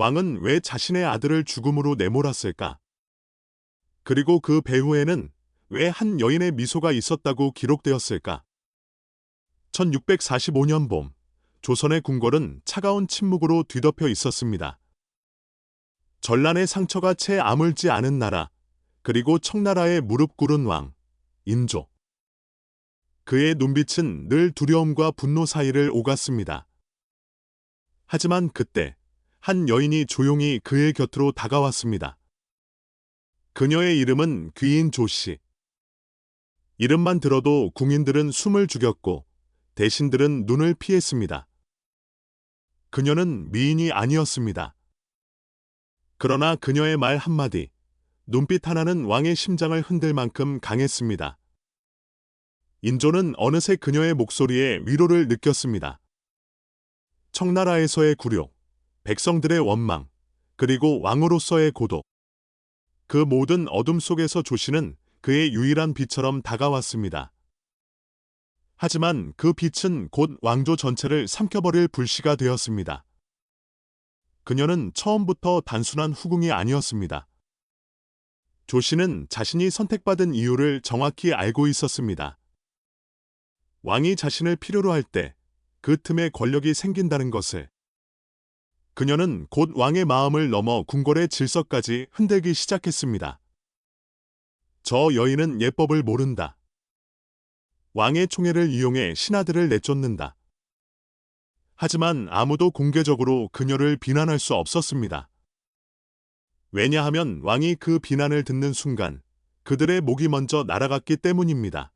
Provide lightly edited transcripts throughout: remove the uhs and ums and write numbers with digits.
왕은 왜 자신의 아들을 죽음으로 내몰았을까? 그리고 그 배후에는 왜 한 여인의 미소가 있었다고 기록되었을까? 1645년 봄, 조선의 궁궐은 차가운 침묵으로 뒤덮여 있었습니다. 전란의 상처가 채 아물지 않은 나라, 그리고 청나라의 무릎 꿇은 왕, 인조. 그의 눈빛은 늘 두려움과 분노 사이를 오갔습니다. 하지만 그때 한 여인이 조용히 그의 곁으로 다가왔습니다. 그녀의 이름은 귀인 조씨. 이름만 들어도 궁인들은 숨을 죽였고 대신들은 눈을 피했습니다. 그녀는 미인이 아니었습니다. 그러나 그녀의 말 한마디, 눈빛 하나는 왕의 심장을 흔들 만큼 강했습니다. 인조는 어느새 그녀의 목소리에 위로를 느꼈습니다. 청나라에서의 굴욕, 백성들의 원망, 그리고 왕으로서의 고독. 그 모든 어둠 속에서 조씨는 그의 유일한 빛처럼 다가왔습니다. 하지만 그 빛은 곧 왕조 전체를 삼켜버릴 불씨가 되었습니다. 그녀는 처음부터 단순한 후궁이 아니었습니다. 조씨는 자신이 선택받은 이유를 정확히 알고 있었습니다. 왕이 자신을 필요로 할 때 그 틈에 권력이 생긴다는 것을. 그녀는 곧 왕의 마음을 넘어 궁궐의 질서까지 흔들기 시작했습니다. 저 여인은 예법을 모른다. 왕의 총애를 이용해 신하들을 내쫓는다. 하지만 아무도 공개적으로 그녀를 비난할 수 없었습니다. 왜냐하면 왕이 그 비난을 듣는 순간 그들의 목이 먼저 날아갔기 때문입니다.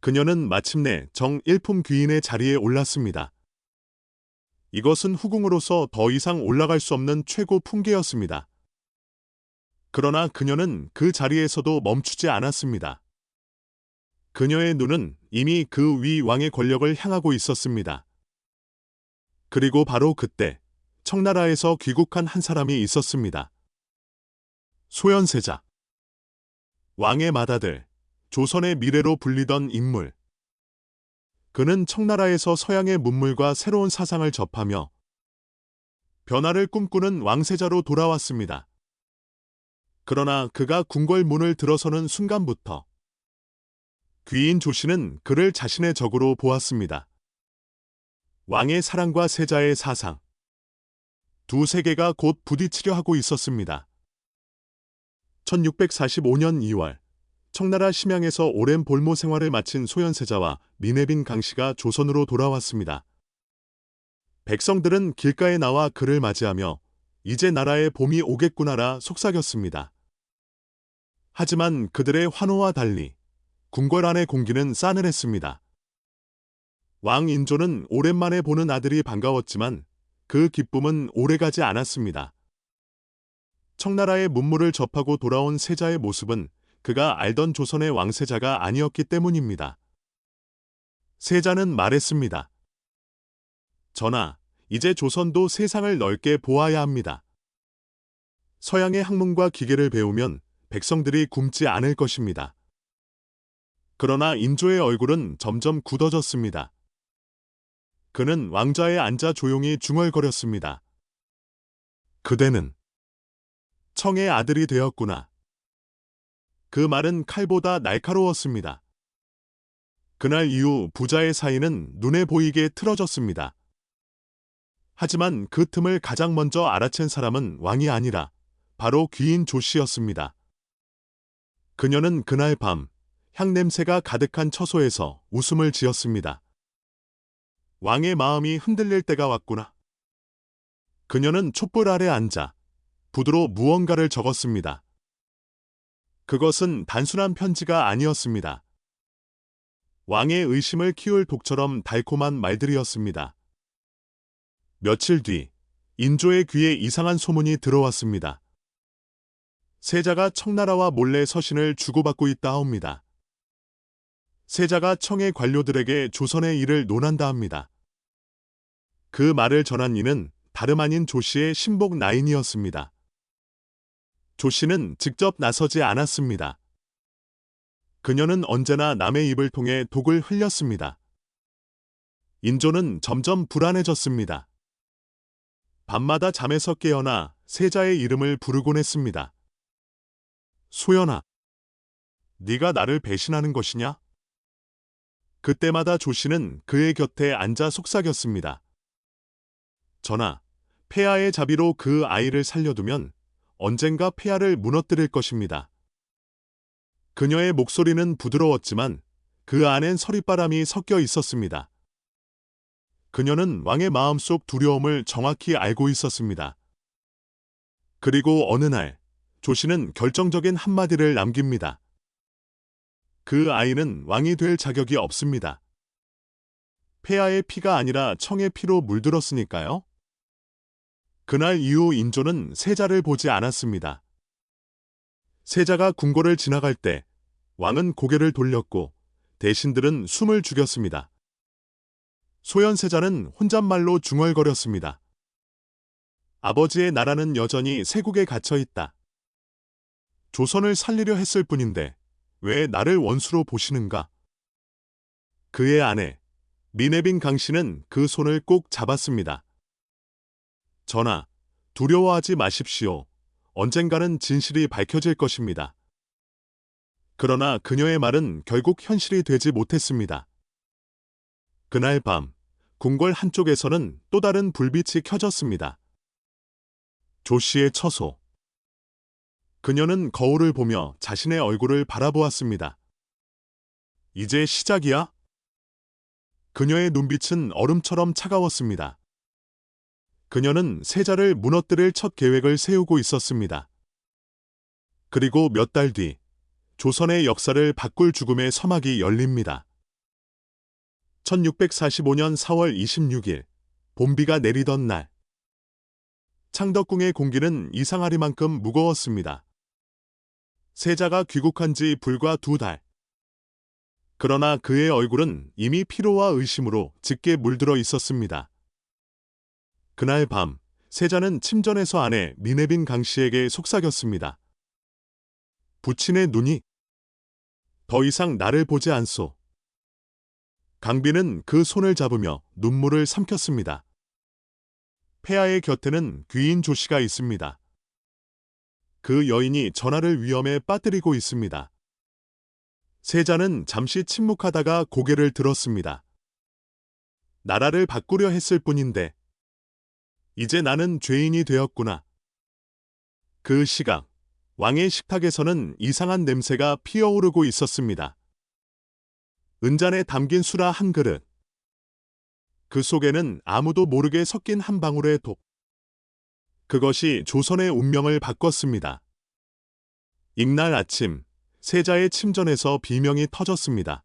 그녀는 마침내 정일품 귀인의 자리에 올랐습니다. 이것은 후궁으로서 더 이상 올라갈 수 없는 최고 품계였습니다. 그러나 그녀는 그 자리에서도 멈추지 않았습니다. 그녀의 눈은 이미 그 위 왕의 권력을 향하고 있었습니다. 그리고 바로 그때 청나라에서 귀국한 한 사람이 있었습니다. 소현세자. 왕의 맏아들, 조선의 미래로 불리던 인물. 그는 청나라에서 서양의 문물과 새로운 사상을 접하며 변화를 꿈꾸는 왕세자로 돌아왔습니다. 그러나 그가 궁궐 문을 들어서는 순간부터 귀인 조씨는 그를 자신의 적으로 보았습니다. 왕의 사랑과 세자의 사상. 두 세계가 곧 부딪히려 하고 있었습니다. 1645년 2월, 청나라 심양에서 오랜 볼모 생활을 마친 소현세자와 민해빈 강씨가 조선으로 돌아왔습니다. 백성들은 길가에 나와 그를 맞이하며 이제 나라에 봄이 오겠구나라 속삭였습니다. 하지만 그들의 환호와 달리 궁궐 안의 공기는 싸늘했습니다. 왕 인조는 오랜만에 보는 아들이 반가웠지만 그 기쁨은 오래가지 않았습니다. 청나라의 문물을 접하고 돌아온 세자의 모습은 그가 알던 조선의 왕세자가 아니었기 때문입니다. 세자는 말했습니다. 전하, 이제 조선도 세상을 넓게 보아야 합니다. 서양의 학문과 기계를 배우면 백성들이 굶지 않을 것입니다. 그러나 인조의 얼굴은 점점 굳어졌습니다. 그는 왕좌에 앉아 조용히 중얼거렸습니다. 그대는 청의 아들이 되었구나. 그 말은 칼보다 날카로웠습니다. 그날 이후 부자의 사이는 눈에 보이게 틀어졌습니다. 하지만 그 틈을 가장 먼저 알아챈 사람은 왕이 아니라 바로 귀인 조씨였습니다. 그녀는 그날 밤 향냄새가 가득한 처소에서 웃음을 지었습니다. 왕의 마음이 흔들릴 때가 왔구나. 그녀는 촛불 아래 앉아 붓으로 무언가를 적었습니다. 그것은 단순한 편지가 아니었습니다. 왕의 의심을 키울 독처럼 달콤한 말들이었습니다. 며칠 뒤 인조의 귀에 이상한 소문이 들어왔습니다. 세자가 청나라와 몰래 서신을 주고받고 있다 합니다. 세자가 청의 관료들에게 조선의 일을 논한다 합니다. 그 말을 전한 이는 다름 아닌 조씨의 신복 나인이었습니다. 조씨는 직접 나서지 않았습니다. 그녀는 언제나 남의 입을 통해 독을 흘렸습니다. 인조는 점점 불안해졌습니다. 밤마다 잠에서 깨어나 세자의 이름을 부르곤 했습니다. 소연아, 네가 나를 배신하는 것이냐? 그때마다 조씨는 그의 곁에 앉아 속삭였습니다. 전하, 폐하의 자비로 그 아이를 살려두면 언젠가 폐하를 무너뜨릴 것입니다. 그녀의 목소리는 부드러웠지만 그 안엔 서리바람이 섞여 있었습니다. 그녀는 왕의 마음속 두려움을 정확히 알고 있었습니다. 그리고 어느 날 조씨는 결정적인 한마디를 남깁니다. 그 아이는 왕이 될 자격이 없습니다. 폐하의 피가 아니라 청의 피로 물들었으니까요. 그날 이후 인조는 세자를 보지 않았습니다. 세자가 궁궐을 지나갈 때 왕은 고개를 돌렸고 대신들은 숨을 죽였습니다. 소현세자는 혼잣말로 중얼거렸습니다. 아버지의 나라는 여전히 세국에 갇혀 있다. 조선을 살리려 했을 뿐인데 왜 나를 원수로 보시는가? 그의 아내 미네빈 강씨는 그 손을 꼭 잡았습니다. 전하, 두려워하지 마십시오. 언젠가는 진실이 밝혀질 것입니다. 그러나 그녀의 말은 결국 현실이 되지 못했습니다. 그날 밤, 궁궐 한쪽에서는 또 다른 불빛이 켜졌습니다. 조씨의 처소. 그녀는 거울을 보며 자신의 얼굴을 바라보았습니다. 이제 시작이야? 그녀의 눈빛은 얼음처럼 차가웠습니다. 그녀는 세자를 무너뜨릴 첫 계획을 세우고 있었습니다. 그리고 몇 달 뒤, 조선의 역사를 바꿀 죽음의 서막이 열립니다. 1645년 4월 26일, 봄비가 내리던 날. 창덕궁의 공기는 이상하리만큼 무거웠습니다. 세자가 귀국한 지 불과 2달. 그러나 그의 얼굴은 이미 피로와 의심으로 짙게 물들어 있었습니다. 그날 밤, 세자는 침전에서 아내 미네빈 강씨에게 속삭였습니다. 부친의 눈이 더 이상 나를 보지 않소. 강비는 그 손을 잡으며 눈물을 삼켰습니다. 폐하의 곁에는 귀인 조씨가 있습니다. 그 여인이 전하를 위험에 빠뜨리고 있습니다. 세자는 잠시 침묵하다가 고개를 들었습니다. 나라를 바꾸려 했을 뿐인데 이제 나는 죄인이 되었구나. 그 시각, 왕의 식탁에서는 이상한 냄새가 피어오르고 있었습니다. 은잔에 담긴 수라 한 그릇. 그 속에는 아무도 모르게 섞인 한 방울의 독. 그것이 조선의 운명을 바꿨습니다. 이날 아침, 세자의 침전에서 비명이 터졌습니다.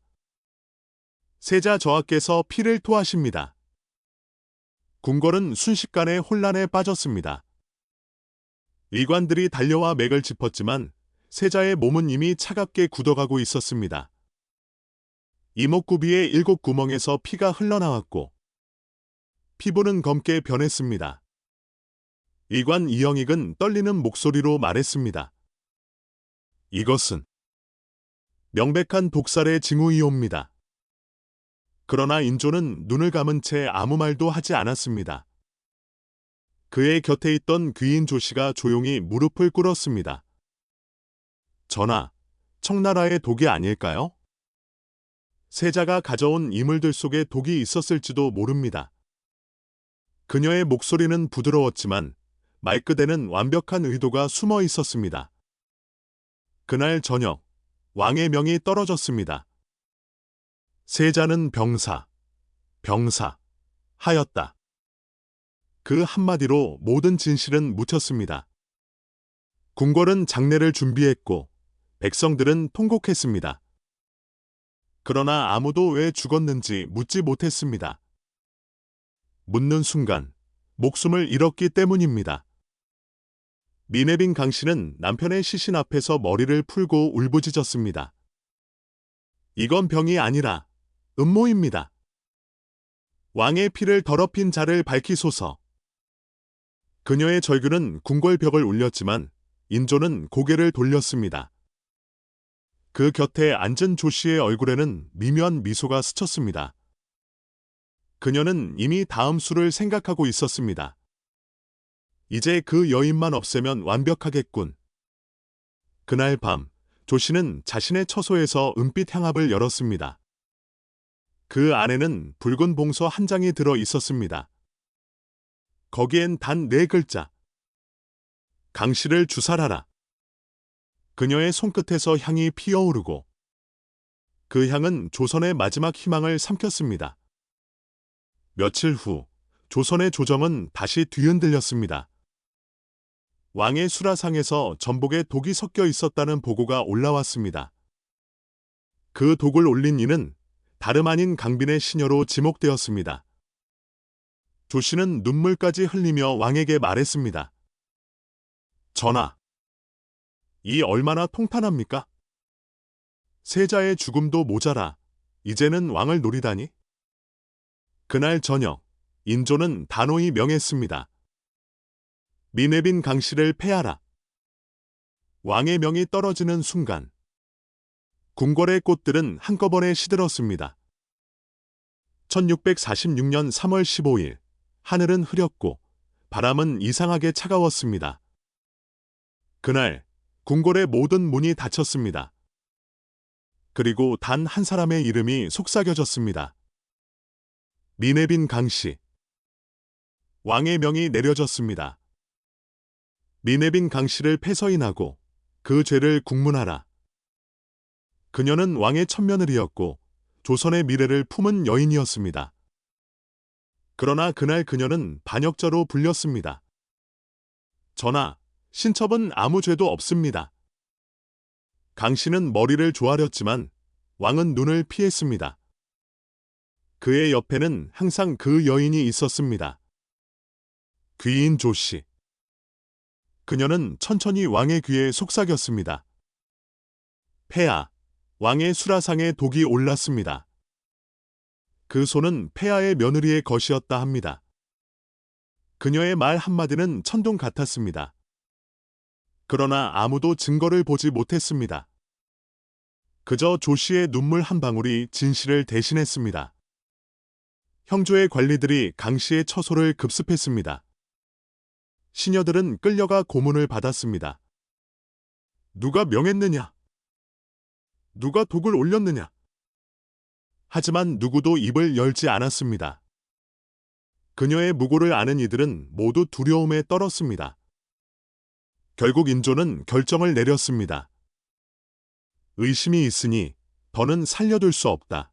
세자 저하께서 피를 토하십니다. 궁궐은 순식간에 혼란에 빠졌습니다. 일관들이 달려와 맥을 짚었지만 세자의 몸은 이미 차갑게 굳어가고 있었습니다. 이목구비의 7구멍에서 피가 흘러나왔고 피부는 검게 변했습니다. 일관 이영익은 떨리는 목소리로 말했습니다. 이것은 명백한 독살의 징후이옵니다. 그러나 인조는 눈을 감은 채 아무 말도 하지 않았습니다. 그의 곁에 있던 귀인 조씨가 조용히 무릎을 꿇었습니다. 전하, 청나라의 독이 아닐까요? 세자가 가져온 이물들 속에 독이 있었을지도 모릅니다. 그녀의 목소리는 부드러웠지만 말끝에는 완벽한 의도가 숨어 있었습니다. 그날 저녁, 왕의 명이 떨어졌습니다. 세자는 병사 하였다. 그 한마디로 모든 진실은 묻혔습니다. 궁궐은 장례를 준비했고 백성들은 통곡했습니다. 그러나 아무도 왜 죽었는지 묻지 못했습니다. 묻는 순간 목숨을 잃었기 때문입니다. 미네빈 강씨는 남편의 시신 앞에서 머리를 풀고 울부짖었습니다. 이건 병이 아니라 음모입니다. 왕의 피를 더럽힌 자를 밝히소서. 그녀의 절규는 궁궐 벽을 울렸지만 인조는 고개를 돌렸습니다. 그 곁에 앉은 조씨의 얼굴에는 미묘한 미소가 스쳤습니다. 그녀는 이미 다음 수를 생각하고 있었습니다. 이제 그 여인만 없애면 완벽하겠군. 그날 밤, 조씨는 자신의 처소에서 은빛 향압을 열었습니다. 그 안에는 붉은 봉서 한 장이 들어 있었습니다. 거기엔 단 4글자. 강씨를 주살하라. 그녀의 손끝에서 향이 피어오르고 그 향은 조선의 마지막 희망을 삼켰습니다. 며칠 후 조선의 조정은 다시 뒤흔들렸습니다. 왕의 수라상에서 전복에 독이 섞여 있었다는 보고가 올라왔습니다. 그 독을 올린 이는 다름 아닌 강빈의 시녀로 지목되었습니다. 조씨는 눈물까지 흘리며 왕에게 말했습니다. 전하, 이 얼마나 통탄합니까? 세자의 죽음도 모자라 이제는 왕을 노리다니? 그날 저녁, 인조는 단호히 명했습니다. 미네빈 강씨를 패하라. 왕의 명이 떨어지는 순간, 궁궐의 꽃들은 한꺼번에 시들었습니다. 1646년 3월 15일, 하늘은 흐렸고 바람은 이상하게 차가웠습니다. 그날, 궁궐의 모든 문이 닫혔습니다. 그리고 단 한 사람의 이름이 속삭여졌습니다. 미네빈 강씨. 왕의 명이 내려졌습니다. 미네빈 강씨를 패서인하고 그 죄를 국문하라. 그녀는 왕의 첨며느리였고 조선의 미래를 품은 여인이었습니다. 그러나 그날 그녀는 반역자로 불렸습니다. 전하, 신첩은 아무 죄도 없습니다. 강씨는 머리를 조아렸지만 왕은 눈을 피했습니다. 그의 옆에는 항상 그 여인이 있었습니다. 귀인 조씨. 그녀는 천천히 왕의 귀에 속삭였습니다. 폐하, 왕의 수라상에 독이 올랐습니다. 그 손은 폐하의 며느리의 것이었다 합니다. 그녀의 말 한마디는 천둥 같았습니다. 그러나 아무도 증거를 보지 못했습니다. 그저 조씨의 눈물 한 방울이 진실을 대신했습니다. 형조의 관리들이 강씨의 처소를 급습했습니다. 시녀들은 끌려가 고문을 받았습니다. 누가 명했느냐? 누가 독을 올렸느냐? 하지만 누구도 입을 열지 않았습니다. 그녀의 무고를 아는 이들은 모두 두려움에 떨었습니다. 결국 인조는 결정을 내렸습니다. 의심이 있으니 더는 살려둘 수 없다.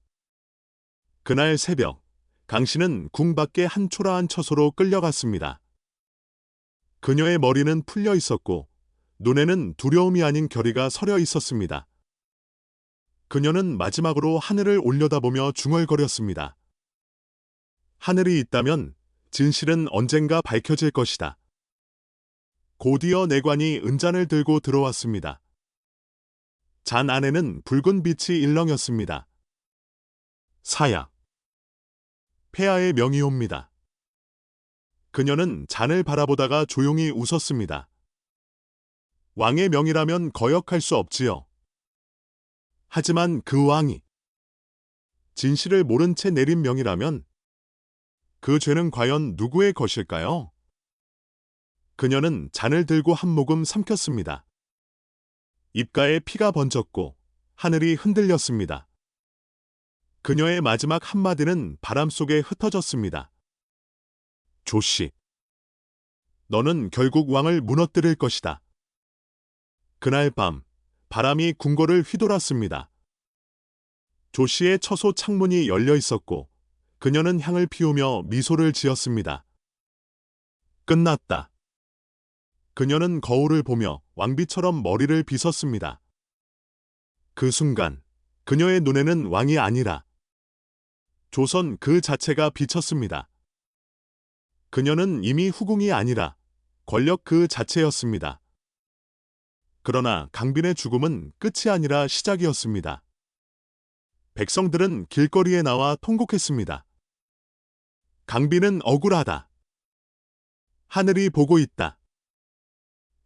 그날 새벽, 강씨는 궁 밖의 한 초라한 처소로 끌려갔습니다. 그녀의 머리는 풀려 있었고 눈에는 두려움이 아닌 결의가 서려 있었습니다. 그녀는 마지막으로 하늘을 올려다보며 중얼거렸습니다. 하늘이 있다면 진실은 언젠가 밝혀질 것이다. 곧이어 내관이 은잔을 들고 들어왔습니다. 잔 안에는 붉은 빛이 일렁였습니다. 사약. 폐하의 명이옵니다. 그녀는 잔을 바라보다가 조용히 웃었습니다. 왕의 명이라면 거역할 수 없지요. 하지만 그 왕이 진실을 모른 채 내린 명이라면 그 죄는 과연 누구의 것일까요? 그녀는 잔을 들고 한 모금 삼켰습니다. 입가에 피가 번졌고 하늘이 흔들렸습니다. 그녀의 마지막 한마디는 바람 속에 흩어졌습니다. 조씨, 너는 결국 왕을 무너뜨릴 것이다. 그날 밤, 바람이 궁궐을 휘돌았습니다. 조씨의 처소 창문이 열려 있었고 그녀는 향을 피우며 미소를 지었습니다. 끝났다. 그녀는 거울을 보며 왕비처럼 머리를 빗었습니다. 그 순간 그녀의 눈에는 왕이 아니라 조선 그 자체가 비쳤습니다. 그녀는 이미 후궁이 아니라 권력 그 자체였습니다. 그러나 강빈의 죽음은 끝이 아니라 시작이었습니다. 백성들은 길거리에 나와 통곡했습니다. 강빈은 억울하다. 하늘이 보고 있다.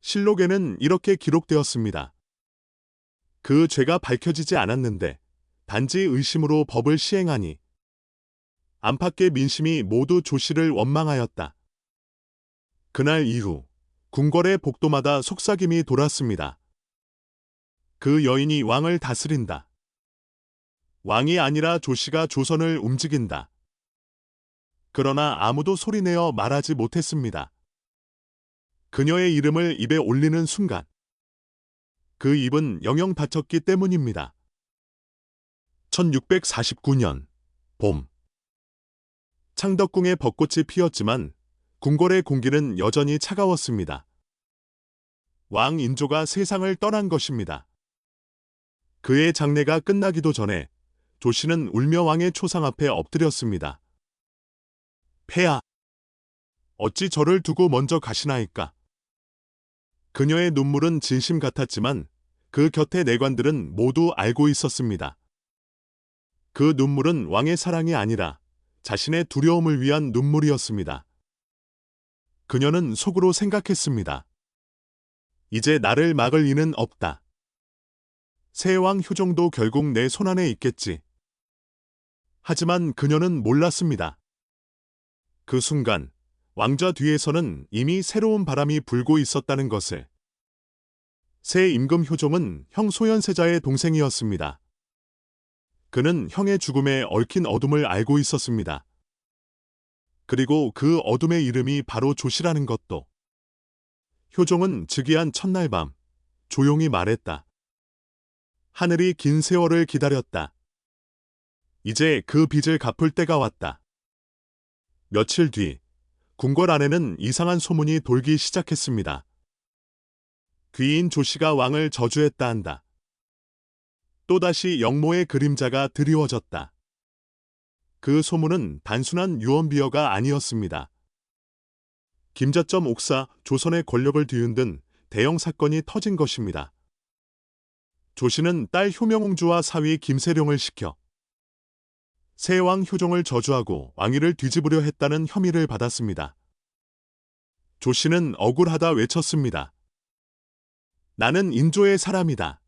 실록에는 이렇게 기록되었습니다. 그 죄가 밝혀지지 않았는데 단지 의심으로 법을 시행하니 안팎의 민심이 모두 조씨를 원망하였다. 그날 이후 궁궐의 복도마다 속삭임이 돌았습니다. 그 여인이 왕을 다스린다. 왕이 아니라 조씨가 조선을 움직인다. 그러나 아무도 소리내어 말하지 못했습니다. 그녀의 이름을 입에 올리는 순간 그 입은 영영 닫혔기 때문입니다. 1649년 봄 창덕궁에 벚꽃이 피었지만 궁궐의 공기는 여전히 차가웠습니다. 왕 인조가 세상을 떠난 것입니다. 그의 장례가 끝나기도 전에 조씨는 울며 왕의 초상 앞에 엎드렸습니다. 폐하, 어찌 저를 두고 먼저 가시나이까? 그녀의 눈물은 진심 같았지만 그 곁의 내관들은 모두 알고 있었습니다. 그 눈물은 왕의 사랑이 아니라 자신의 두려움을 위한 눈물이었습니다. 그녀는 속으로 생각했습니다. 이제 나를 막을 이는 없다. 세왕 효종도 결국 내 손안에 있겠지. 하지만 그녀는 몰랐습니다. 그 순간 왕좌 뒤에서는 이미 새로운 바람이 불고 있었다는 것을. 새 임금 효종은 형 소현세자의 동생이었습니다. 그는 형의 죽음에 얽힌 어둠을 알고 있었습니다. 그리고 그 어둠의 이름이 바로 조씨라는 것도. 효종은 즉위한 첫날 밤 조용히 말했다. 하늘이 긴 세월을 기다렸다. 이제 그 빚을 갚을 때가 왔다. 며칠 뒤 궁궐 안에는 이상한 소문이 돌기 시작했습니다. 귀인 조씨가 왕을 저주했다 한다. 또다시 영모의 그림자가 드리워졌다. 그 소문은 단순한 유언비어가 아니었습니다. 김자점 옥사 조선의 권력을 뒤흔든 대형 사건이 터진 것입니다. 조씨는 딸 효명공주와 사위 김세룡을 시켜 세왕 효종을 저주하고 왕위를 뒤집으려 했다는 혐의를 받았습니다. 조씨는 억울하다 외쳤습니다. 나는 인조의 사람이다.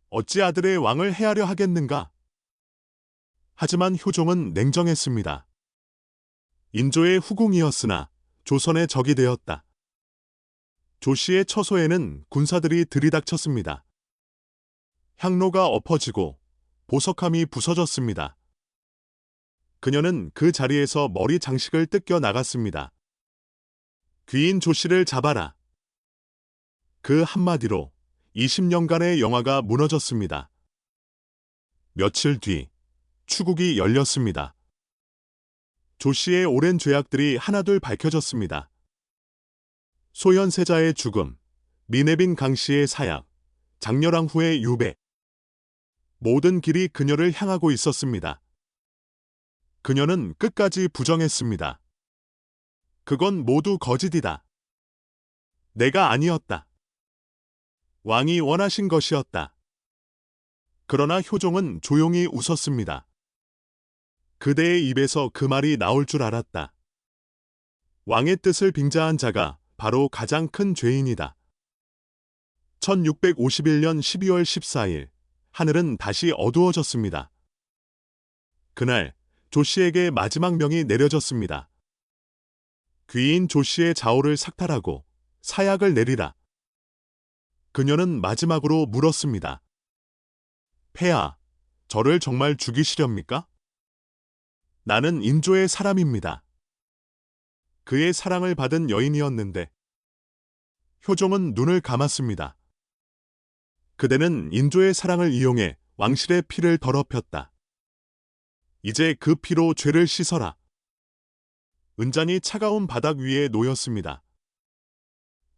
어찌 아들의 왕을 해하려 하겠는가? 하지만 효종은 냉정했습니다. 인조의 후궁이었으나 조선의 적이 되었다. 조씨의 처소에는 군사들이 들이닥쳤습니다. 향로가 엎어지고 보석함이 부서졌습니다. 그녀는 그 자리에서 머리 장식을 뜯겨 나갔습니다. 귀인 조씨를 잡아라. 그 한마디로 20년간의 영화가 무너졌습니다. 며칠 뒤 추국이 열렸습니다. 조씨의 오랜 죄악들이 하나둘 밝혀졌습니다. 소현세자의 죽음, 미네빈 강씨의 사약, 장렬왕 후의 유배. 모든 길이 그녀를 향하고 있었습니다. 그녀는 끝까지 부정했습니다. 그건 모두 거짓이다. 내가 아니었다. 왕이 원하신 것이었다. 그러나 효종은 조용히 웃었습니다. 그대의 입에서 그 말이 나올 줄 알았다. 왕의 뜻을 빙자한 자가 바로 가장 큰 죄인이다. 1651년 12월 14일, 하늘은 다시 어두워졌습니다. 그날 조씨에게 마지막 명이 내려졌습니다. 귀인 조씨의 좌우를 삭탈하고 사약을 내리라. 그녀는 마지막으로 물었습니다. 폐하, 저를 정말 죽이시렵니까? 나는 인조의 사람입니다. 그의 사랑을 받은 여인이었는데. 효종은 눈을 감았습니다. 그대는 인조의 사랑을 이용해 왕실의 피를 더럽혔다. 이제 그 피로 죄를 씻어라. 은잔이 차가운 바닥 위에 놓였습니다.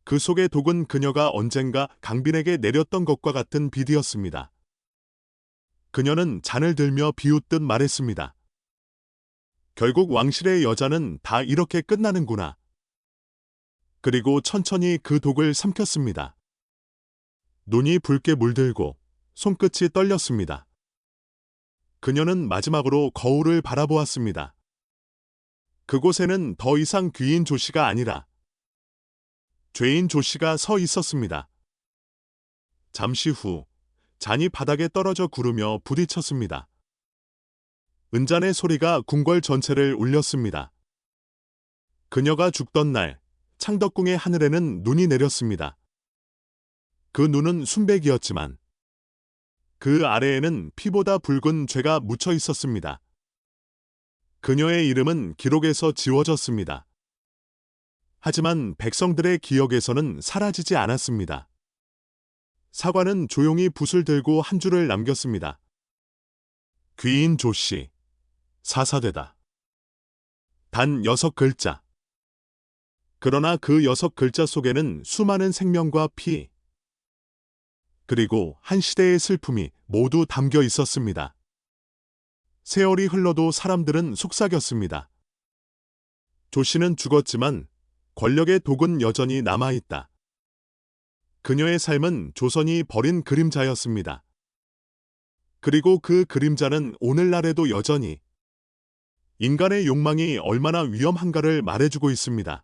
그 속의 독은 그녀가 언젠가 강빈에게 내렸던 것과 같은 비디였습니다. 그녀는 잔을 들며 비웃듯 말했습니다. 결국 왕실의 여자는 다 이렇게 끝나는구나. 그리고 천천히 그 독을 삼켰습니다. 눈이 붉게 물들고 손끝이 떨렸습니다. 그녀는 마지막으로 거울을 바라보았습니다. 그곳에는 더 이상 귀인 조씨가 아니라 죄인 조씨가 서 있었습니다. 잠시 후 잔이 바닥에 떨어져 구르며 부딪혔습니다. 은잔의 소리가 궁궐 전체를 울렸습니다. 그녀가 죽던 날 창덕궁의 하늘에는 눈이 내렸습니다. 그 눈은 순백이었지만 그 아래에는 피보다 붉은 죄가 묻혀 있었습니다. 그녀의 이름은 기록에서 지워졌습니다. 하지만 백성들의 기억에서는 사라지지 않았습니다. 사관은 조용히 붓을 들고 한 줄을 남겼습니다. 귀인 조씨, 사사되다. 단 6글자. 그러나 그 6글자 속에는 수많은 생명과 피, 그리고 한 시대의 슬픔이 모두 담겨 있었습니다. 세월이 흘러도 사람들은 속삭였습니다. 조씨는 죽었지만 권력의 독은 여전히 남아있다. 그녀의 삶은 조선이 버린 그림자였습니다. 그리고 그 그림자는 오늘날에도 여전히 인간의 욕망이 얼마나 위험한가를 말해주고 있습니다.